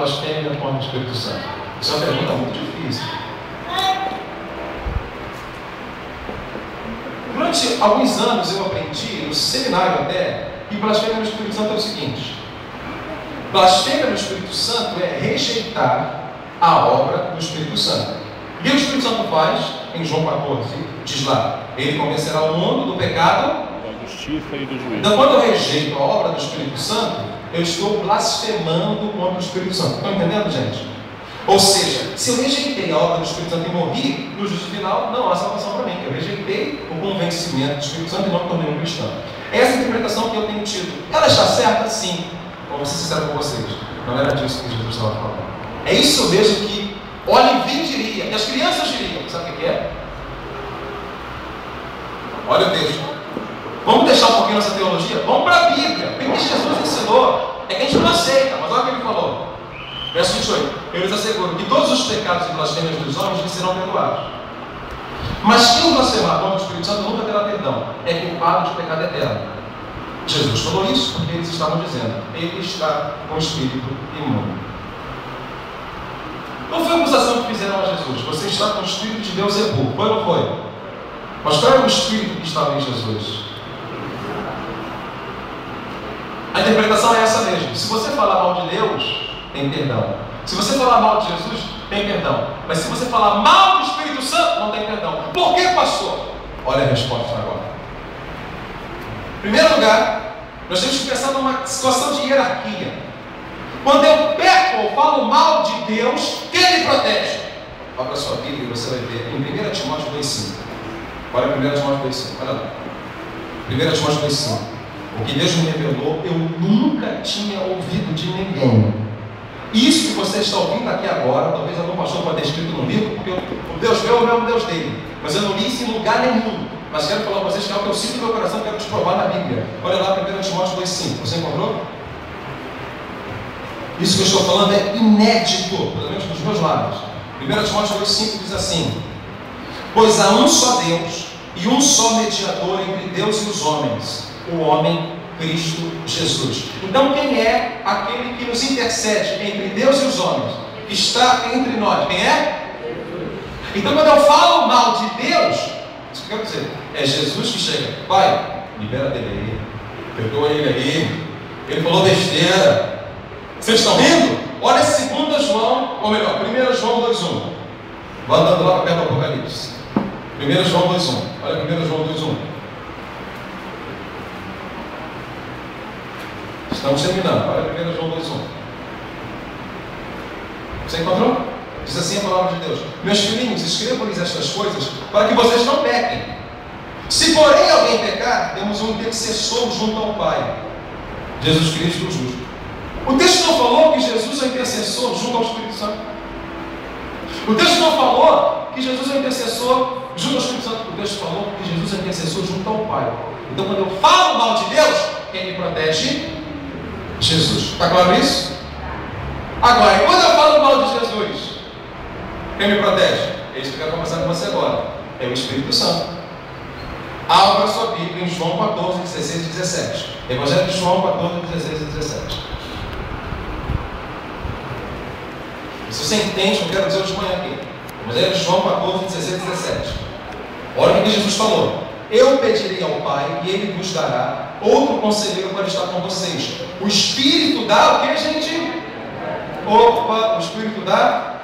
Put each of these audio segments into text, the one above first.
blasfêmia contra o Espírito Santo? Isso é uma pergunta muito difícil. Durante alguns anos eu aprendi, no seminário até, que blasfêmia no Espírito Santo é o seguinte: blasfêmia no Espírito Santo é rejeitar a obra do Espírito Santo. O que o Espírito Santo faz? Em João 14, diz lá: ele convencerá o mundo do pecado, da justiça e do juízo. Então, quando eu rejeito a obra do Espírito Santo, eu estou blasfemando contra o Espírito Santo. Estão entendendo, gente? Ou seja, se eu rejeitei a obra do Espírito Santo e morri, no juízo final, não há salvação para mim. Eu rejeitei o convencimento do Espírito Santo e não me tornei um cristão. Essa é a interpretação que eu tenho tido. Ela está certa? Sim. Vou ser sincero com vocês. Não era disso que Jesus estava falando. É isso mesmo que Olivim diria, que as crianças diriam. Sabe o que é? Olha o texto. Vamos deixar um pouquinho nossa teologia? Vamos para a Bíblia. O que Jesus ensinou? É que a gente não aceita, mas olha o que ele falou. Verso 28. Eu lhes asseguro que todos os pecados e blasfêmias dos homens lhes serão perdoados. Mas quem blasfemar contra o Espírito Santo nunca terá perdão. É culpado de pecado eterno. Jesus falou isso porque eles estavam dizendo: ele está com o espírito imundo. Qual foi a acusação que fizeram a Jesus? Você está com o Espírito de Deus Ebu. Foi ou não foi? Mas qual era o Espírito que estava em Jesus? A interpretação é essa mesmo. Se você falar mal de Deus, tem perdão. Se você falar mal de Jesus, tem perdão. Mas se você falar mal do Espírito Santo, não tem perdão. Por que, pastor? Olha a resposta agora. Em primeiro lugar, nós temos que pensar numa situação de hierarquia. Quando eu peco ou falo mal de Deus, quem me protege? Abra sua Bíblia e você vai ver em 1 Timóteo 2,5. Olha 1 Timóteo 2,5. Olha lá. 1 Timóteo 2,5. O que Deus me revelou, eu nunca tinha ouvido de ninguém. Isso que você está ouvindo aqui agora, talvez algum pastor pode ter escrito no livro, porque o Deus meu é o mesmo Deus dele. Mas eu não li isso em lugar nenhum. Mas quero falar para vocês que é o que eu sinto no meu coração, quero te provar na Bíblia. Olha lá 1 Timóteo 2,5. Você encontrou? Isso que eu estou falando é inédito, pelo menos dos meus lábios. 1 Timóteo 2,5 diz assim: pois há um só Deus e um só mediador entre Deus e os homens, o homem Cristo Jesus. Então quem é aquele que nos intercede entre Deus e os homens? Que está entre nós. Quem é? Então quando eu falo mal de Deus, isso que eu quero dizer, é Jesus que chega: Pai, libera dele aí, perdoa ele aí, ele falou besteira. Vocês estão rindo? Olha 2 João, ou melhor, 1 João 2,1. Vou andando lá para perto do Apocalipse. 1 João 2,1. Olha 1 João 2,1. Estamos terminando. Olha 1 João 2,1. Você encontrou? Diz assim a palavra de Deus: meus filhinhos, escrevam-lhes estas coisas para que vocês não pequem. Se porém alguém pecar, temos um intercessor junto ao Pai, Jesus Cristo o justo. O texto não falou que Jesus é o intercessor junto ao Espírito Santo. O texto não falou que Jesus é o intercessor junto ao Espírito Santo. O texto falou que Jesus é o intercessor junto ao Pai. Então quando eu falo mal de Deus, quem me protege? Jesus. Está claro isso? Agora, quando eu falo mal de Jesus, quem me protege? É isso que eu quero conversar com você agora. É o Espírito Santo. Abra sua Bíblia em João 14, 16 e 17. Evangelho de João 14, 16 e 17. Se você entende o que eu quero dizer hoje de manhã aqui. Evangelho de João 14, 16 e 17. Olha o que Jesus falou: eu pedirei ao Pai e Ele vos dará outro conselheiro para estar com vocês. O Espírito dá o que, gente? Opa, o Espírito dá.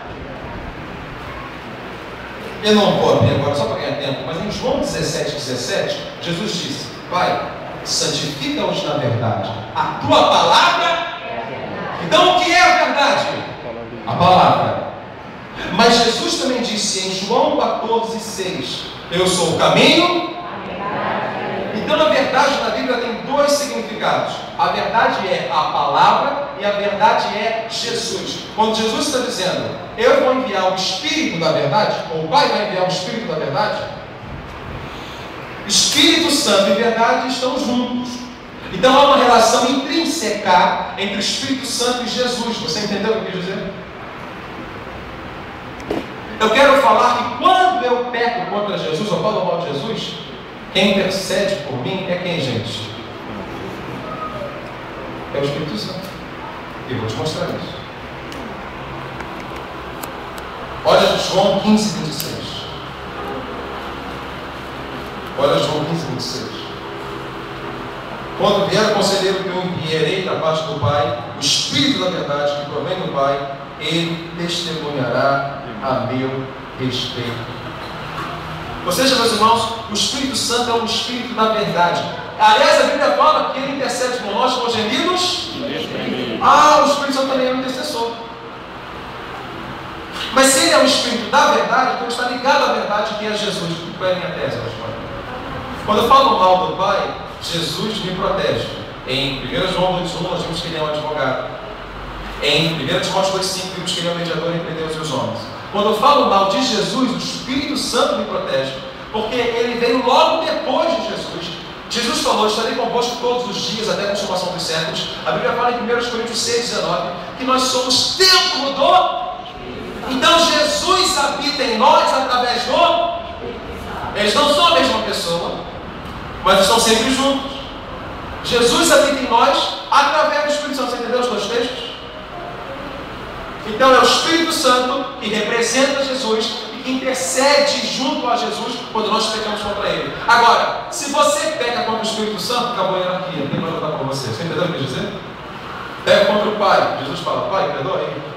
Eu não vou abrir agora só para ganhar tempo, mas em João 17, 17, Jesus disse: Pai, santifica-os na verdade. A tua palavra. Então o que é a verdade? A palavra. Mas Jesus também disse em João 14, 6: eu sou o caminho. Então a verdade na Bíblia tem dois significados. A verdade é a palavra e a verdade é Jesus. Quando Jesus está dizendo: eu vou enviar o Espírito da verdade, ou o Pai vai enviar o Espírito da verdade, Espírito Santo e verdade estão juntos. Então há uma relação intrínseca entre o Espírito Santo e Jesus. Você entendeu o que eu quis dizer? Eu quero falar que quando eu peco contra Jesus, ou falo mal de Jesus, quem intercede por mim é quem, gente? É o Espírito Santo. E eu vou te mostrar isso. João 15, 26. Olha João 15, 26. Quando vier o conselheiro que eu enviarei da parte do Pai, o Espírito da verdade que provém do Pai, ele testemunhará a meu respeito. Ou seja, meus irmãos, o Espírito Santo é um Espírito da verdade. Aliás, a Bíblia fala que ele intercede por nós com gemidos. O Espírito Santo também é um intercessor. Mas se ele é o Espírito da verdade, então está ligado à verdade que é Jesus. Qual é a minha tese, pastor? Quando eu falo mal do Pai, Jesus me protege. Em 1 João 2,1 nós vimos que ele é um advogado. Em 1 Timóteo 2,5 vimos que ele é um mediador entre Deus e os homens. Quando eu falo mal de Jesus, o Espírito Santo me protege, porque ele veio logo depois de Jesus. Jesus falou: estarei convosco todos os dias até a consumação dos séculos. A Bíblia fala em 1 Coríntios 6,19 que nós somos templo do... Então Jesus habita em nós através do... Eles não são a mesma pessoa, mas estão sempre juntos. Jesus habita em nós através do Espírito Santo. Você entendeu os dois textos? Então é o Espírito Santo que representa Jesus e que intercede junto a Jesus quando nós pecamos contra Ele. Agora, se você peca contra o Espírito Santo, acabou a hierarquia, não tem mais lutar com você. Você entendeu o que eu quis dizer? Pega contra o Pai, Jesus fala: Pai, perdoa aí.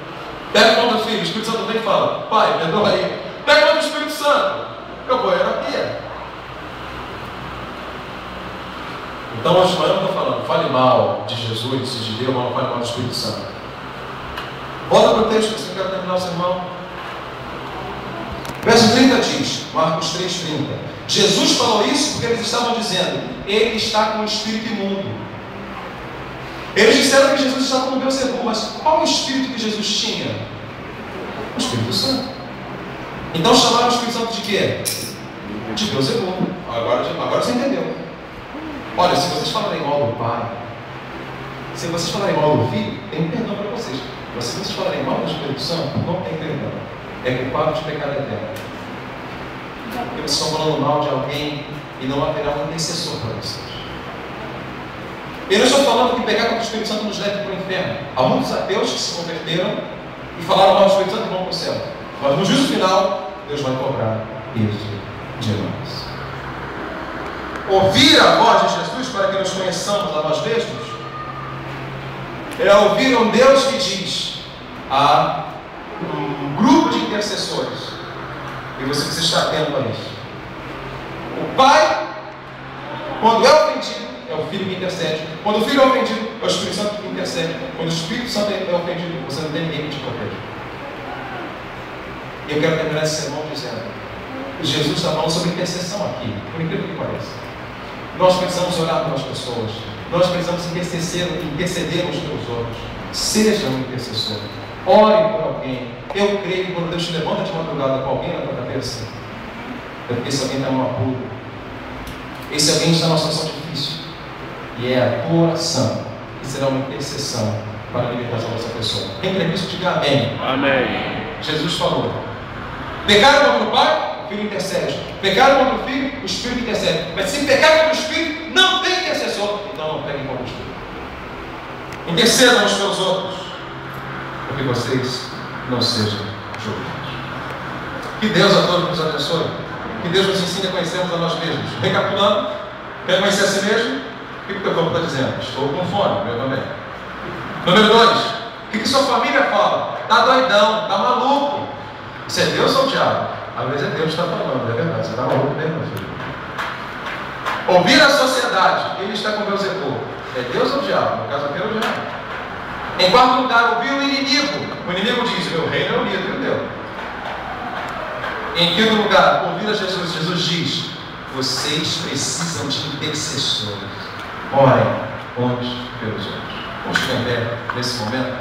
Pega contra o Filho, o Espírito Santo também fala: Pai, perdoa aí. Pega contra o Espírito Santo, acabou a hierarquia. Então hoje de manhã eu estou falando, fale mal de Jesus e de Deus, mas não fale mal do Espírito Santo. Volta para o texto, você quer terminar o sermão. Verso 30 diz, Marcos 3,30. Jesus falou isso porque eles estavam dizendo: ele está com o espírito imundo. Eles disseram que Jesus estava com Beelzebul, mas qual o espírito que Jesus tinha? O Espírito Santo. Então chamaram o Espírito Santo de quê? De Beelzebul. Agora você entendeu. Olha, se vocês falarem mal do Pai, se vocês falarem mal do Filho, tem perdão para vocês. Mas se vocês falarem mal do Espírito Santo, não tem perdão. É culpado de pecado eterno. Porque vocês estão falando mal de alguém e não haverá um intercessor para vocês. Eu não estou falando que pecar contra o Espírito Santo nos leve para o inferno. Há muitos ateus que se converteram e falaram mal do Espírito Santo e vão para o céu. Mas no juízo final, Deus vai cobrar isso de nós. Ouvir a voz de Jesus para que nos conheçamos a nós mesmos é ouvir um Deus que diz: há um grupo de intercessores e você precisa estar atento a isso. O Pai, quando é ofendido, é o Filho que intercede. Quando o Filho é ofendido, é o Espírito Santo que intercede. Quando o Espírito Santo é ofendido, você não tem ninguém que te protege. E eu quero terminar esse sermão dizendo: Jesus está falando sobre intercessão aqui, por incrível que pareça. Nós precisamos orar pelas pessoas. Nós precisamos interceder uns pelos outros. Seja um intercessor. Ore por alguém. Eu creio que quando Deus te levanta de madrugada com alguém na tua cabeça, é porque esse alguém está num apuro. Esse alguém está numa situação difícil. E é a tua oração que será uma intercessão para a libertação dessa pessoa. Quem crê nisso, diga amém. Amém. Jesus falou: pecaram contra o Pai, o Filho intercede. Pecaram contra o Filho, o Espírito intercede. Mas se pecar contra o Espírito, não tem intercessor. Então não peguem contra o Espírito. Intercedam uns pelos outros, porque vocês não sejam julgados. Que Deus a todos nos abençoe. Que Deus nos ensine a conhecermos a nós mesmos. Recapitulando, quer conhecer a si mesmo? O que o teu corpo está dizendo? Estou com fome, eu também. Número 2, o que sua família fala? Está doidão, está maluco. Isso é Deus ou o diabo? Às vezes é Deus que está falando, é verdade. Você está maluco mesmo, meu filho. Ouvir a sociedade, ele está com Beelzebul. É Deus ou o diabo? No caso aqui é o diabo. Em quarto lugar, ouvir o inimigo. O inimigo diz: meu reino é unido, entendeu? Em quinto lugar, ouvir a Jesus. Jesus diz: vocês precisam de intercessores. Orem uns pelos outros. Vamos ficar em pé nesse momento.